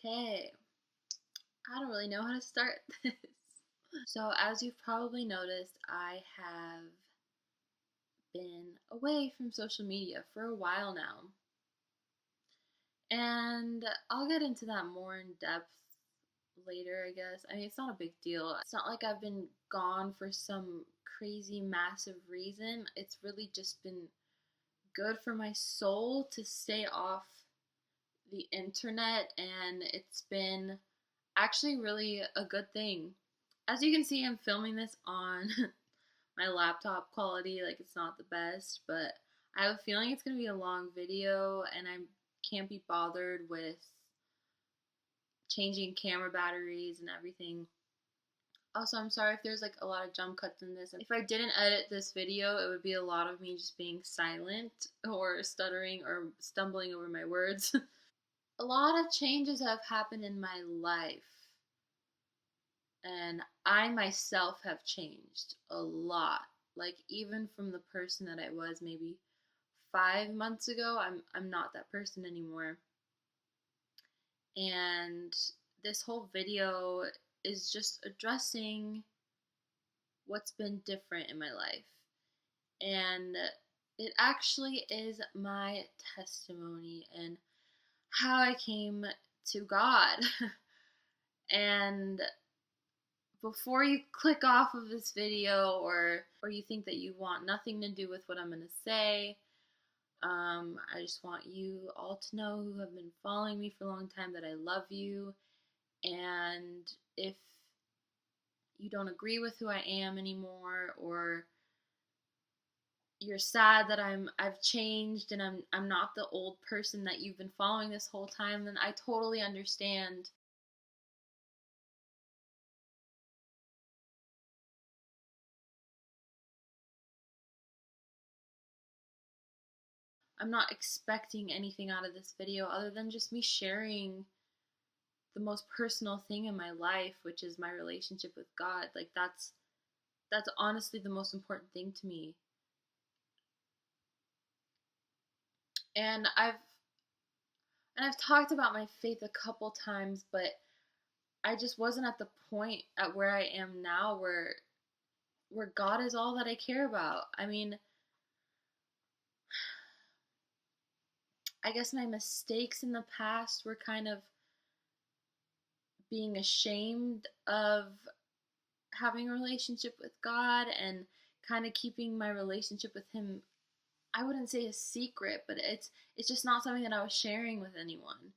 Okay, I don't really know how to start this. So, as you've probably noticed, I have been away from social media for a while now. And I'll get into that more in depth later, I guess. I mean, it's not a big deal. It's not like I've been gone for some crazy, massive reason. It's really just been good for my soul to stay off the internet, and it's been actually really a good thing. As you can see, I'm filming this on my laptop quality, like it's not the best, but I have a feeling it's going to be a long video and I can't be bothered with changing camera batteries and everything. Also, I'm sorry if there's like a lot of jump cuts in this. If I didn't edit this video, it would be a lot of me just being silent or stuttering or stumbling over my words. A lot of changes have happened in my life, and I myself have changed a lot. Like, even from the person that I was maybe 5 months ago, I'm not that person anymore. And this whole video is just addressing what's been different in my life. And it actually is my testimony and how I came to God. And before you click off of this video, or you think that you want nothing to do with what I'm going to say, I just want you all to know, who have been following me for a long time, that I love you. And if you don't agree with who I am anymore, or you're sad that I've changed and I'm not the old person that you've been following this whole time, then I totally understand. I'm not expecting anything out of this video other than just me sharing the most personal thing in my life, which is my relationship with God. Like, that's honestly the most important thing to me. And I've talked about my faith a couple times, but I just wasn't at the point at where I am now, where God is all that I care about. I mean, I guess my mistakes in the past were kind of being ashamed of having a relationship with God and kind of keeping my relationship with Him. I wouldn't say a secret, but it's just not something that I was sharing with anyone.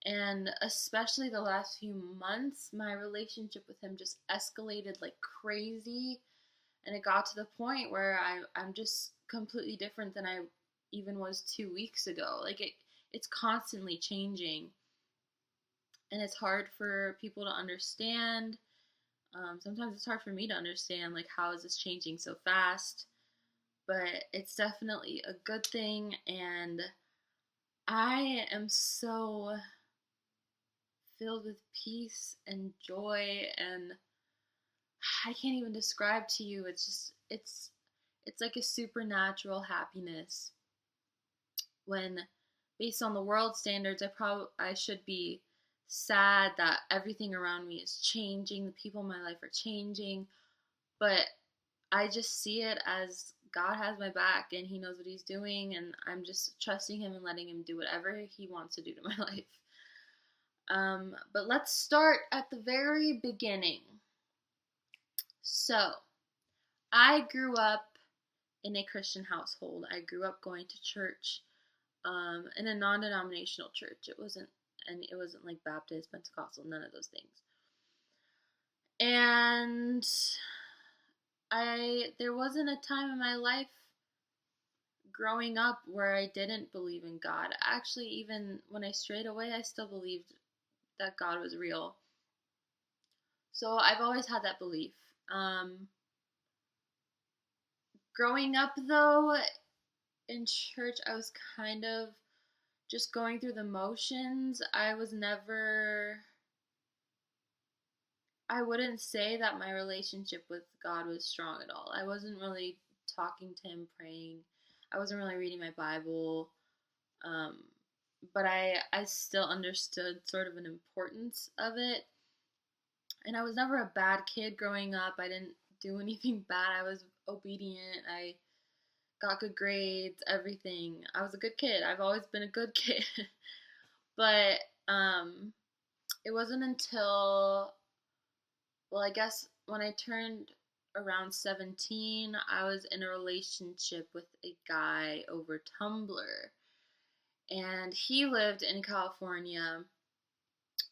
And especially the last few months, my relationship with Him just escalated like crazy, and it got to the point where I'm just completely different than I even was 2 weeks ago. Like, it's constantly changing, and it's hard for people to understand. Sometimes it's hard for me to understand, like, how is this changing so fast? But it's definitely a good thing, and I am so filled with peace and joy, and I can't even describe to you. It's just it's like a supernatural happiness, when, based on the world standards, I should be sad that everything around me is changing, the people in my life are changing, but I just see it as God has my back and He knows what He's doing, and I'm just trusting Him and letting Him do whatever He wants to do to my life. But let's start at the very beginning. So, I grew up in a Christian household. I grew up going to church, in a non-denominational church. It wasn't like Baptist, Pentecostal, none of those things. And there wasn't a time in my life growing up where I didn't believe in God. Actually, even when I strayed away, I still believed that God was real. So I've always had that belief. Growing up, though, in church, I was kind of just going through the motions. I wouldn't say that my relationship with God was strong at all. I wasn't really talking to Him, praying. I wasn't really reading my Bible. but I still understood sort of an importance of it. And I was never a bad kid growing up. I didn't do anything bad. I was obedient. I got good grades, everything. I was a good kid. I've always been a good kid. But it wasn't until, well, I guess when I turned around 17, I was in a relationship with a guy over Tumblr. And he lived in California.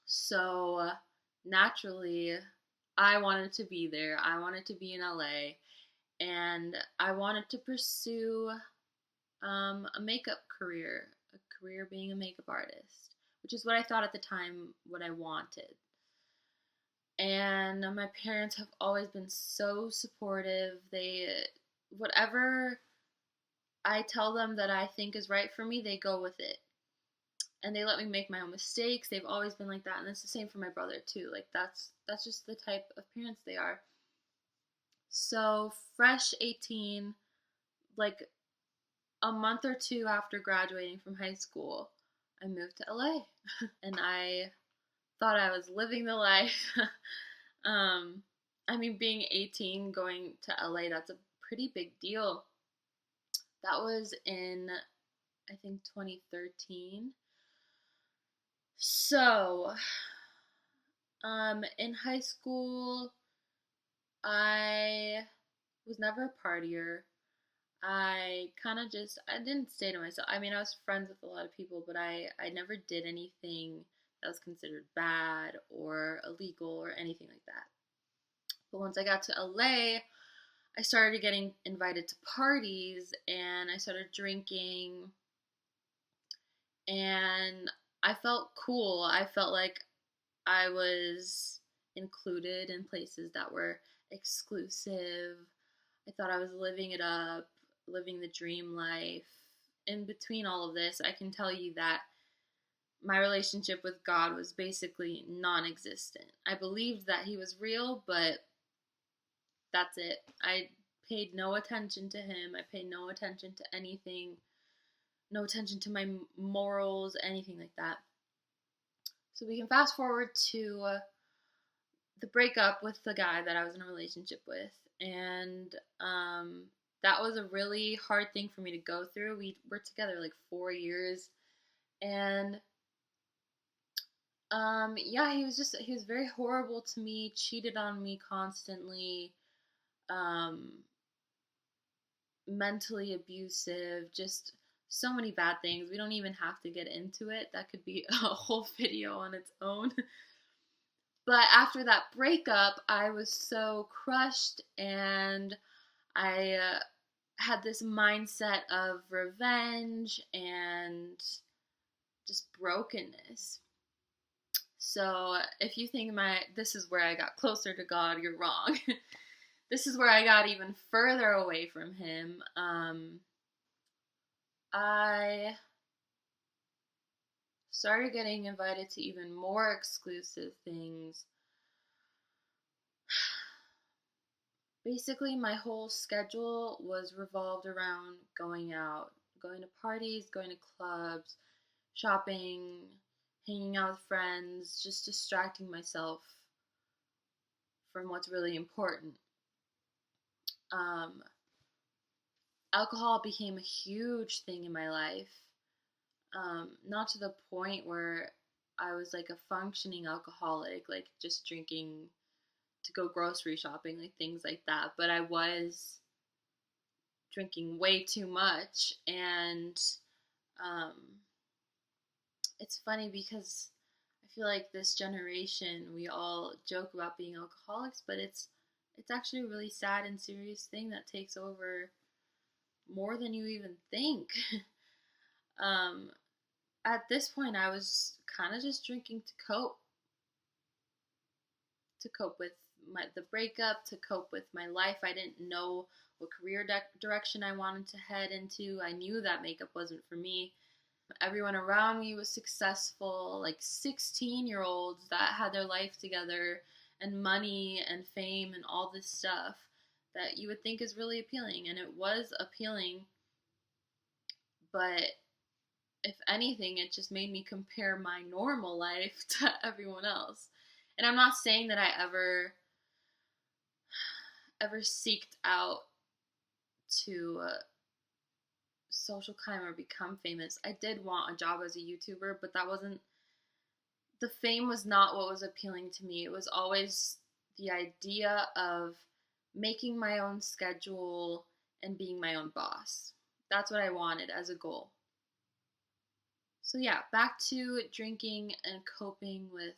So naturally, I wanted to be there. I wanted to be in LA. And I wanted to pursue a makeup career, a career being a makeup artist, which is what I thought at the time what I wanted. And my parents have always been so supportive. Whatever I tell them that I think is right for me, they go with it. And they let me make my own mistakes. They've always been like that, and it's the same for my brother too. Like that's just the type of parents they are. So fresh 18, like a month or two after graduating from high school, I moved to LA. And I thought I was living the life. I mean, being 18 going to LA, that's a pretty big deal. That was in, I think, 2013. So, in high school, I was never a partier. I didn't stay to myself. I mean, I was friends with a lot of people, but I never did anything that was considered bad or illegal or anything like that. But once I got to LA, I started getting invited to parties and I started drinking, and I felt cool. I felt like I was included in places that were exclusive. I thought I was living it up, living the dream life. In between all of this, I can tell you that my relationship with God was basically non existent. I believed that He was real, but that's it. I paid no attention to Him. I paid no attention to anything, no attention to my morals, anything like that. So we can fast forward to the breakup with the guy that I was in a relationship with. And that was a really hard thing for me to go through. We were together like 4 years. And yeah, he was very horrible to me, cheated on me constantly, um, mentally abusive, just so many bad things. We don't even have to get into it. That could be a whole video on its own. But after that breakup, I was so crushed, and I had this mindset of revenge and just brokenness. So if you think this is where I got closer to God, you're wrong. This is where I got even further away from Him. I started getting invited to even more exclusive things. Basically, my whole schedule was revolved around going out, going to parties, going to clubs, shopping, hanging out with friends, just distracting myself from what's really important. Alcohol became a huge thing in my life. Not to the point where I was like a functioning alcoholic, like just drinking to go grocery shopping, like things like that. But I was drinking way too much, and um, it's funny because I feel like this generation, we all joke about being alcoholics, but it's actually a really sad and serious thing that takes over more than you even think. um, at this point, I was kind of just drinking to cope with the breakup, to cope with my life. I didn't know what career direction I wanted to head into. I knew that makeup wasn't for me. Everyone around me was successful, like 16-year-olds that had their life together and money and fame and all this stuff that you would think is really appealing. And it was appealing, but if anything, it just made me compare my normal life to everyone else. And I'm not saying that I ever seeked out to social climb or become famous. I did want a job as a YouTuber, but that wasn't the fame was not what was appealing to me. It was always the idea of making my own schedule and being my own boss. That's what I wanted as a goal. So, yeah, back to drinking and coping with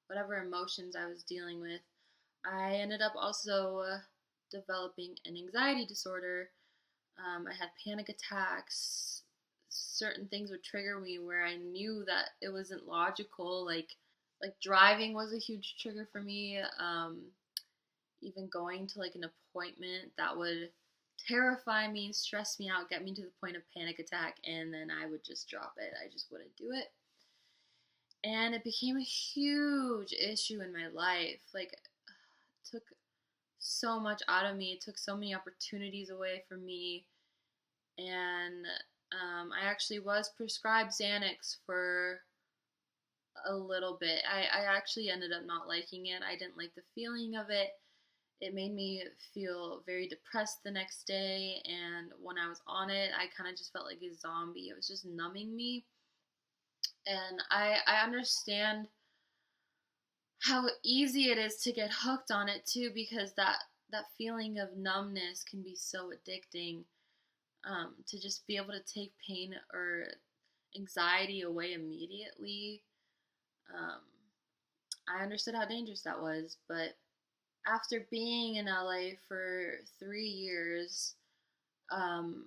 whatever emotions I was dealing with. I ended up also developing an anxiety disorder. I had panic attacks. Certain things would trigger me where I knew that it wasn't logical. Like driving was a huge trigger for me. Even going to like an appointment that would terrify me, stress me out, get me to the point of panic attack, and then I would just drop it. I just wouldn't do it. And it became a huge issue in my life. Like, it took so much out of me. It took so many opportunities away from me. And I actually was prescribed Xanax for a little bit. I actually ended up not liking it. I didn't like the feeling of it. It made me feel very depressed the next day, and when I was on it, I kind of just felt like a zombie. It was just numbing me, and I understand how easy it is to get hooked on it too, because that feeling of numbness can be so addicting. To just be able to take pain or anxiety away immediately. Um, I understood how dangerous that was, but after being in LA for 3 years, um,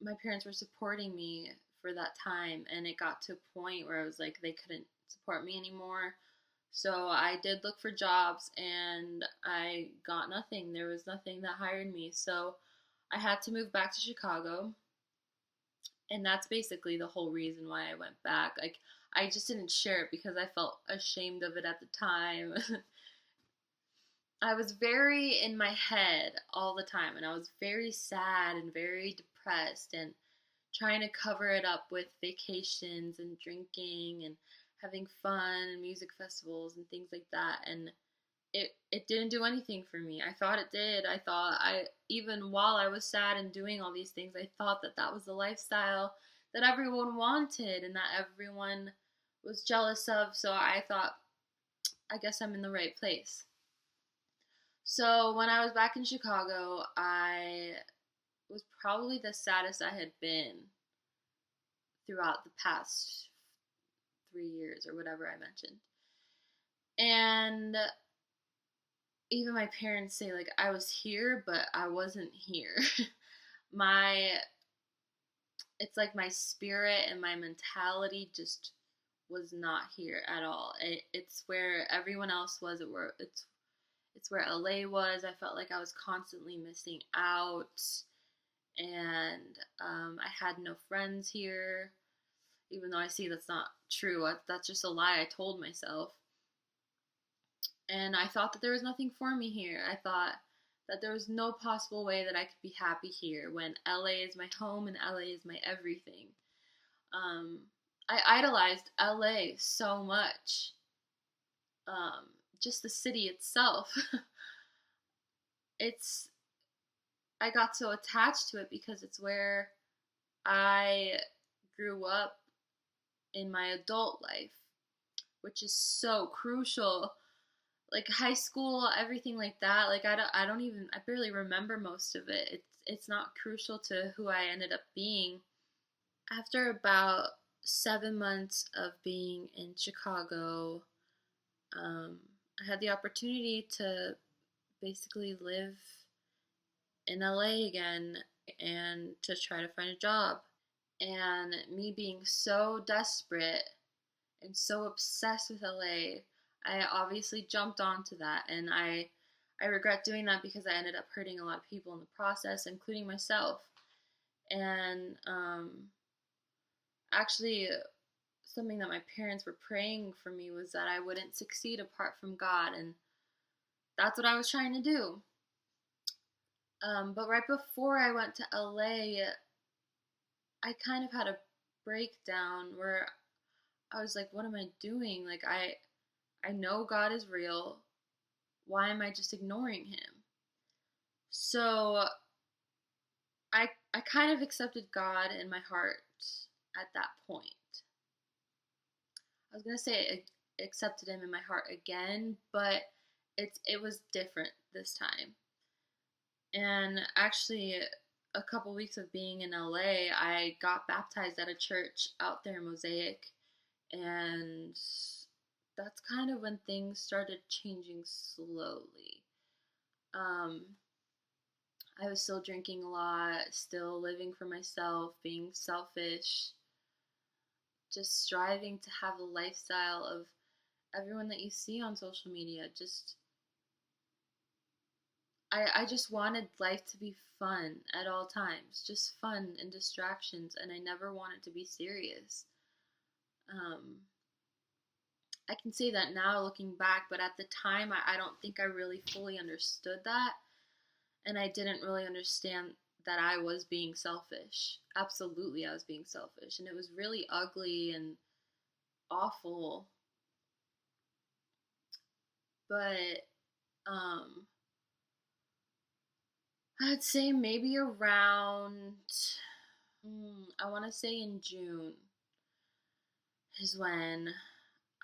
my parents were supporting me for that time, and it got to a point where I was like, they couldn't support me anymore. So I did look for jobs, and I got nothing. There was nothing that hired me. So I had to move back to Chicago, and that's basically the whole reason why I went back. Like, I just didn't share it because I felt ashamed of it at the time. I was very in my head all the time, and I was very sad and very depressed and trying to cover it up with vacations and drinking and having fun and music festivals and things like that. And it didn't do anything for me. I thought it did. I thought I even while I was sad and doing all these things, I thought that that was the lifestyle that everyone wanted and that everyone was jealous of. So I thought, I guess I'm in the right place. So when I was back in Chicago, I was probably the saddest I had been throughout the past 3 years or whatever I mentioned. And even my parents say like I was here, but I wasn't here. my it's like my spirit and my mentality just was not here at all. It's where everyone else was. It's where LA was. I felt like I was constantly missing out, and I had no friends here. Even though I see that's not true, that's just a lie I told myself. And I thought that there was nothing for me here. I thought that there was no possible way that I could be happy here when LA is my home and LA is my everything. Um, I idolized LA so much. Just the city itself. it's I got so attached to it because it's where I grew up in my adult life, which is so crucial. Like high school, everything like that. Like I barely remember most of it. It's not crucial to who I ended up being. After about 7 months of being in Chicago, I had the opportunity to basically live in LA again and to try to find a job. And me being so desperate and so obsessed with LA, I obviously jumped onto that, and I regret doing that because I ended up hurting a lot of people in the process, including myself. And actually, something that my parents were praying for me was that I wouldn't succeed apart from God, and that's what I was trying to do. But right before I went to LA, I kind of had a breakdown where I was like, what am I doing? Like I know God is real. Why am I just ignoring him? So I kind of accepted God in my heart at that point. I was gonna say I accepted him in my heart again, but it was different this time. And actually, a couple weeks of being in LA, I got baptized at a church out there in Mosaic, and that's kind of when things started changing slowly. Um, I was still drinking a lot, still living for myself, being selfish, just striving to have a lifestyle of everyone that you see on social media. I just wanted life to be fun at all times, just fun and distractions, and I never wanted to be serious. Um, I can say that now looking back, but at the time, I don't think I really fully understood that, and I didn't really understand that I was being selfish. Absolutely, I was being selfish, and it was really ugly and awful. But um, I'd say maybe around, I want to say in June is when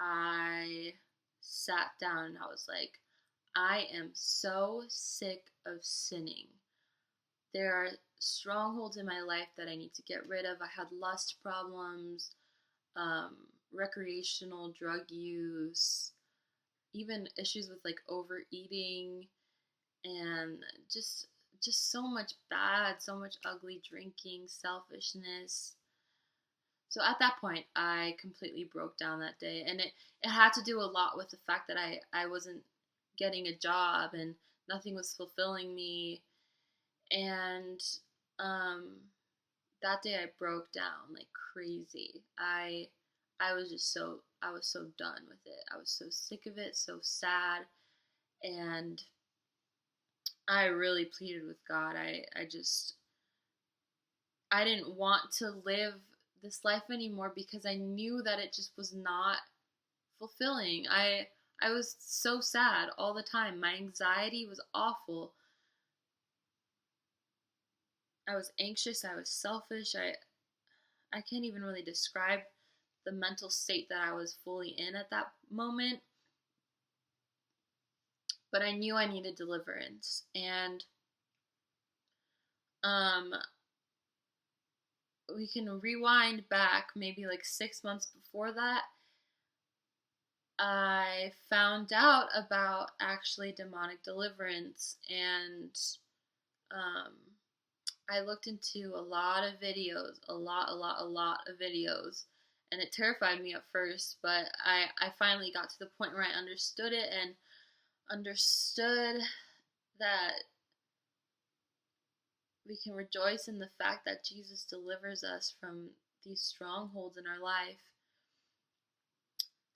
I sat down and I was like, I am so sick of sinning. There are strongholds in my life that I need to get rid of. I had lust problems, um, recreational drug use, even issues with like overeating, and just so much bad, so much ugly drinking, selfishness. So at that point, I completely broke down that day, and it had to do a lot with the fact that I wasn't getting a job and nothing was fulfilling me, and um, that day I broke down like crazy. I was just I was so done with it. I was so sick of it, so sad, and I really pleaded with God. I didn't want to live this life anymore because I knew that it just was not fulfilling. I was so sad all the time. My anxiety was awful. I was anxious, I was selfish. I can't even really describe the mental state that I was fully in at that moment, but I knew I needed deliverance. And um we can rewind back maybe like 6 months before that. I found out about actually demonic deliverance, and um, I looked into a lot of videos, a lot of videos, and it terrified me at first, but I finally got to the point where I understood it and understood that we can rejoice in the fact that Jesus delivers us from these strongholds in our life.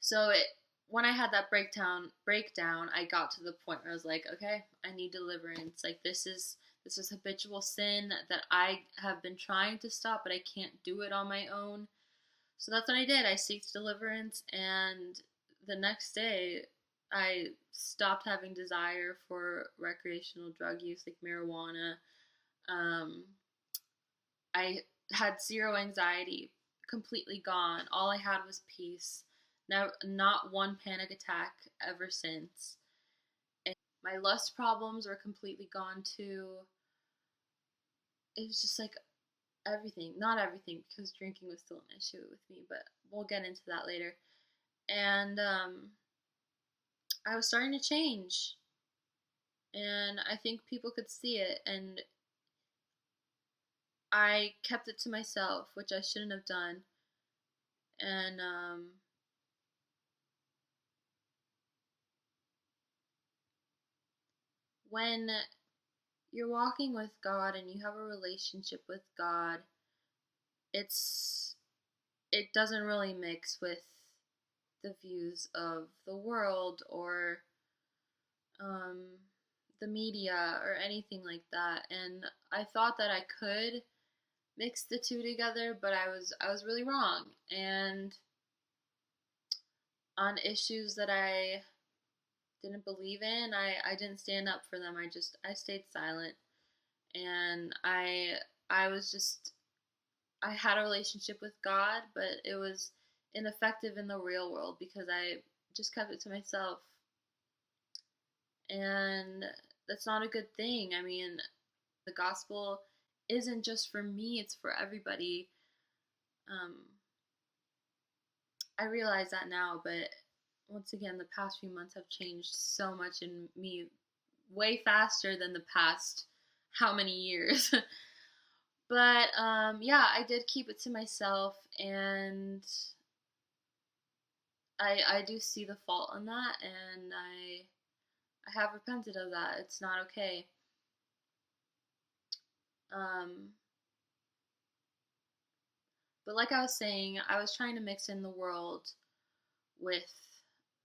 So when I had that breakdown, I got to the point where I was like, okay, I need deliverance. Like this is habitual sin that I have been trying to stop, but I can't do it on my own. So that's what I did. I sought deliverance, and the next day I stopped having desire for recreational drug use like marijuana. Um, I had zero anxiety, completely gone. All I had was peace. Now, not one panic attack ever since. And my lust problems were completely gone too. It was just like everything, not everything, because drinking was still an issue with me, but we'll get into that later. And I was starting to change, and I think people could see it, and I kept it to myself, which I shouldn't have done. And when you're walking with God and you have a relationship with God, it's it doesn't really mix with the views of the world or um, the media or anything like that. And I thought that I could, mix the two together, but I was really wrong. And on issues that I didn't believe in, I didn't stand up for them. I stayed silent. And I was just I had a relationship with God, but it was ineffective in the real world because I just kept it to myself. And that's not a good thing. I mean, the gospel isn't just for me, it's for everybody. Um, I realize that now, but once again, the past few months have changed so much in me way faster than the past how many years. But yeah, I did keep it to myself, and I do see the fault in that, and I have repented of that. It's not okay. Um, but like I was saying, I was trying to mix in the world with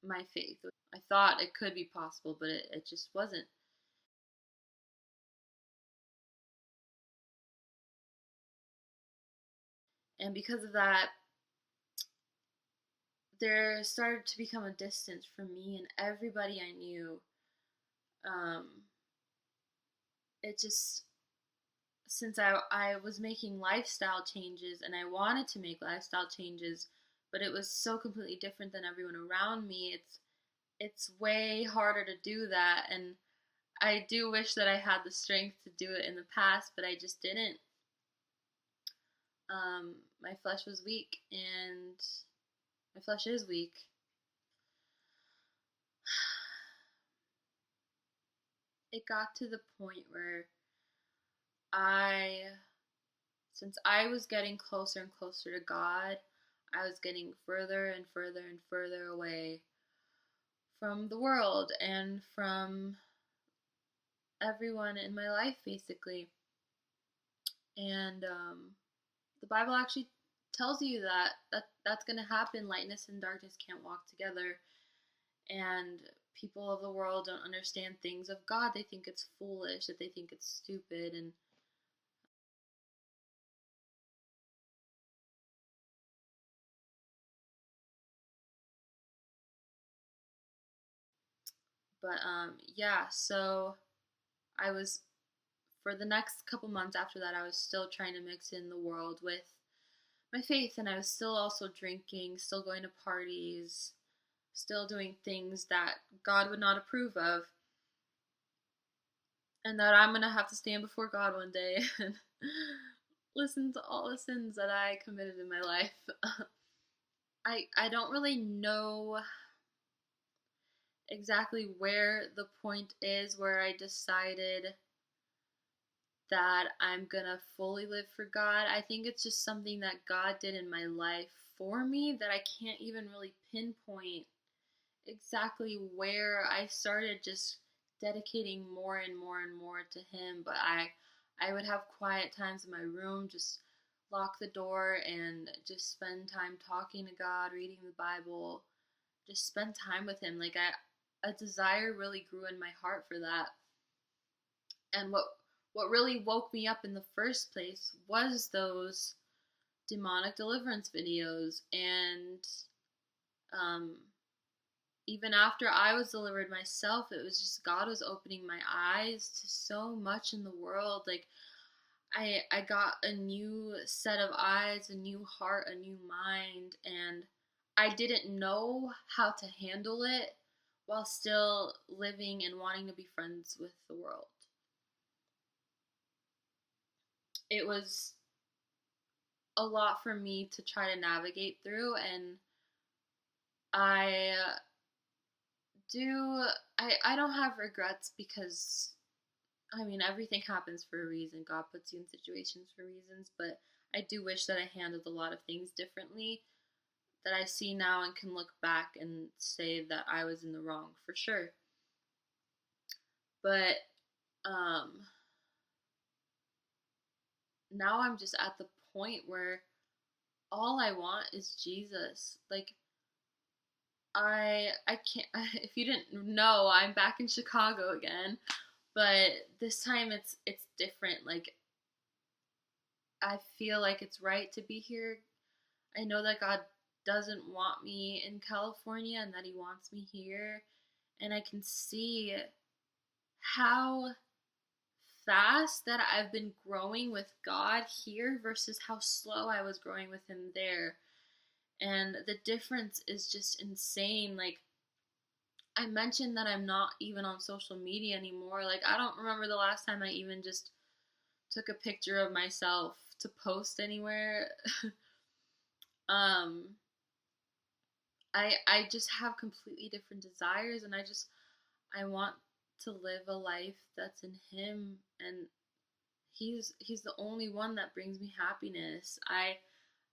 my faith. I thought it could be possible, but it just wasn't. And because of that, there started to become a distance from me and everybody I knew. Um, it just, since I was making lifestyle changes and I wanted to make lifestyle changes, but it was so completely different than everyone around me, it's way harder to do that. And I do wish that I had the strength to do it in the past, but I just didn't. My flesh was weak, and my flesh is weak. It got to the point where I, since I was getting closer and closer to God, I was getting further and further and further away from the world and from everyone in my life, basically. And the Bible actually tells you that's going to happen. Lightness and darkness can't walk together. And people of the world don't understand things of God. They think it's foolish, that they think it's stupid. And but yeah, so I was, for the next couple months after that, I was still trying to mix in the world with my faith, and I was still also drinking, still going to parties, still doing things that God would not approve of, and that I'm gonna have to stand before God one day and listen to all the sins that I committed in my life. I don't really know exactly where the point is where I decided that I'm gonna fully live for God. I think it's just something that God did in my life for me that I can't even really pinpoint exactly where I started just dedicating more and more and more to Him. But I would have quiet times in my room, just lock the door and just spend time talking to God, reading the Bible, just spend time with Him. Like a desire really grew in my heart for that. And what really woke me up in the first place was those demonic deliverance videos. And um, even after I was delivered myself, it was just God was opening my eyes to so much in the world. Like I got a new set of eyes, a new heart, a new mind, and I didn't know how to handle it while still living and wanting to be friends with the world. It was a lot for me to try to navigate through, and I do I don't have regrets because I mean everything happens for a reason. God puts you in situations for reasons, but I do wish that I handled a lot of things differently, that I see now and can look back and say that I was in the wrong for sure. But um now I'm just at the point where all I want is Jesus. Like I can't. If you didn't know, I'm back in Chicago again, but this time it's different. Like I feel like it's right to be here. I know that God doesn't want me in California and that He wants me here. And I can see how fast that I've been growing with God here versus how slow I was growing with Him there. And the difference is just insane. Like, I mentioned that I'm not even on social media anymore. Like, I don't remember the last time I even just took a picture of myself to post anywhere. um, I just have completely different desires, and I want to live a life that's in Him, and He's the only one that brings me happiness.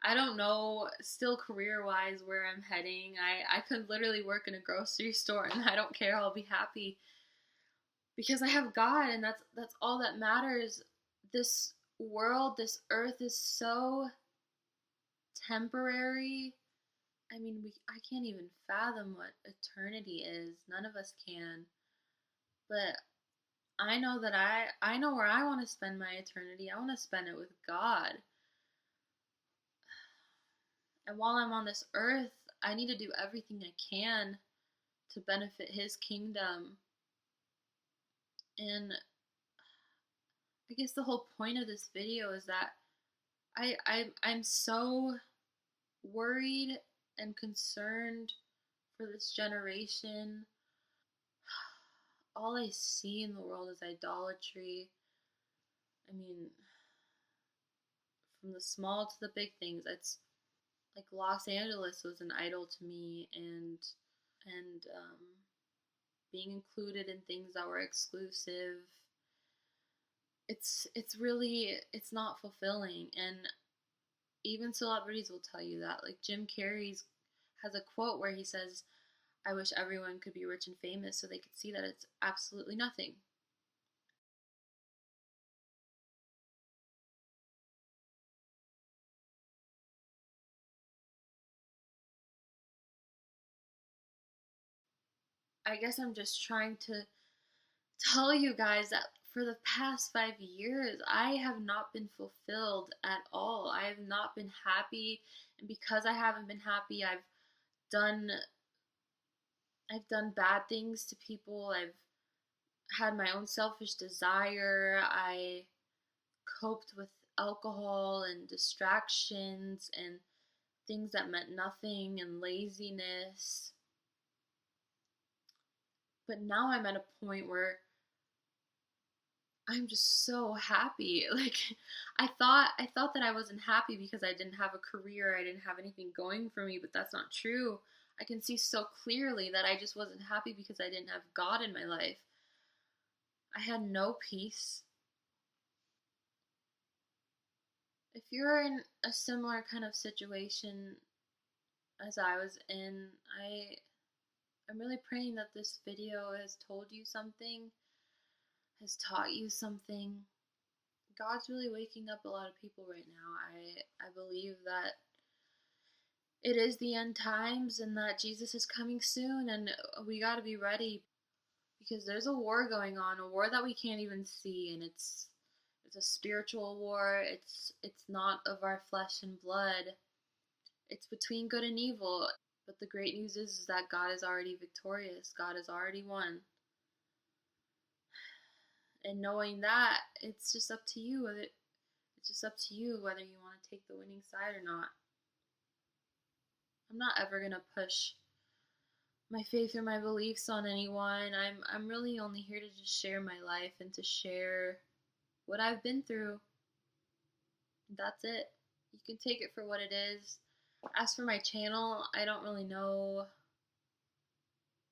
I don't know still career wise where I'm heading. I could literally work in a grocery store and I don't care, I'll be happy because I have God, and that's all that matters. This world, this earth is so temporary. I mean, I can't even fathom what eternity is. None of us can. But I know that I know where I want to spend my eternity. I want to spend it with God. And while I'm on this earth, I need to do everything I can to benefit His kingdom. And I guess the whole point of this video is that I'm so worried and concerned for this generation. All I see in the world is idolatry. I mean, from the small to the big things. It's like Los Angeles was an idol to me, and being included in things that were exclusive. It's not fulfilling, and even celebrities will tell you that. Like Jim Carrey has a quote where he says, "I wish everyone could be rich and famous so they could see that it's absolutely nothing." I guess I'm just trying to tell you guys that for the past 5 years, I have not been fulfilled at all. I have not been happy, and because I haven't been happy, done I've done bad things to people. I've had my own selfish desire. I coped with alcohol and distractions and things that meant nothing and laziness. But now I'm at a point where I'm just so happy. Like I thought that I wasn't happy because I didn't have a career, I didn't have anything going for me, but that's not true. I can see so clearly that I just wasn't happy because I didn't have God in my life. I had no peace. If you're in a similar kind of situation as I was in, I'm really praying that this video has told you something, has taught you something. God's really waking up a lot of people right now. I believe that it is the end times and that Jesus is coming soon, and we got to be ready because there's a war going on, a war that we can't even see, and it's a spiritual war. It's not of our flesh and blood. It's between good and evil. But the great news is that God is already victorious. God has already won. And knowing that, it's just up to you whether you want to take the winning side or not. I'm not ever gonna push my faith or my beliefs on anyone. I'm really only here to just share my life and to share what I've been through. That's it. You can take it for what it is. As for my channel, I don't really know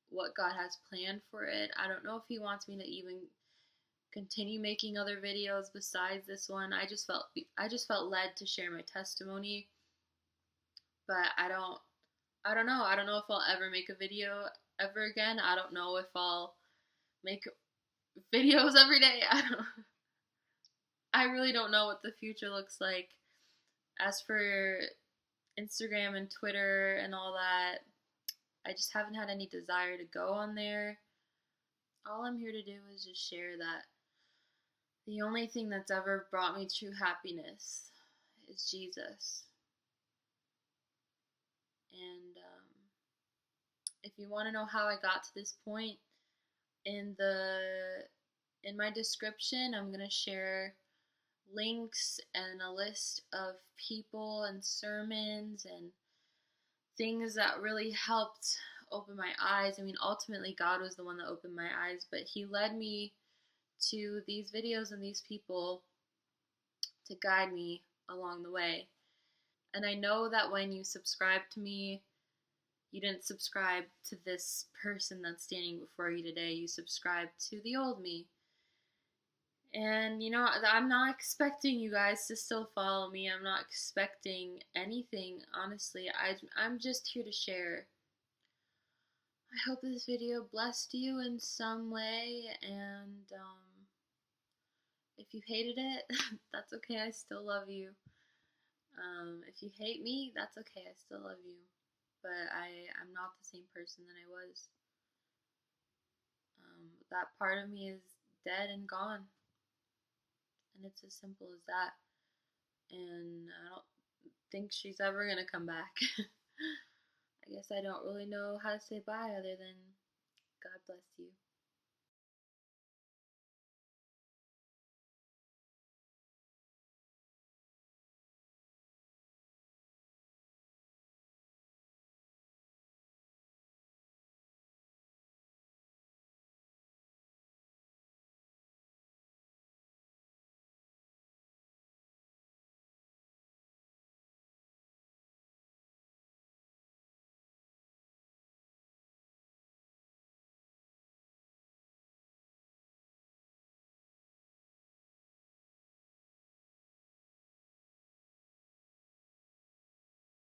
what God has planned for it. I don't know if He wants me to even continue making other videos besides this one. I just felt led to share my testimony, but I don't know. I don't know if I'll ever make a video ever again. I don't know if I'll make videos every day. I really don't know what the future looks like. As for Instagram and Twitter and all that, I just haven't had any desire to go on there. All I'm here to do is just share that the only thing that's ever brought me true happiness is Jesus. And if you want to know how I got to this point, in my description, I'm gonna share links and a list of people and sermons and things that really helped open my eyes. I mean, ultimately, God was the one that opened my eyes, but He led me to these videos and these people to guide me along the way. And I know that when you subscribe to me, you didn't subscribe to this person that's standing before you today. You subscribed to the old me. And I'm not expecting you guys to still follow me. I'm not expecting anything, honestly. I'm just here to share. I hope this video blessed you in some way, and if you hated it, that's okay. I still love you. If you hate me, that's okay. I still love you. But I'm not the same person that I was. That part of me is dead and gone. And it's as simple as that. And I don't think she's ever gonna come back. I guess I don't really know how to say bye other than God bless you.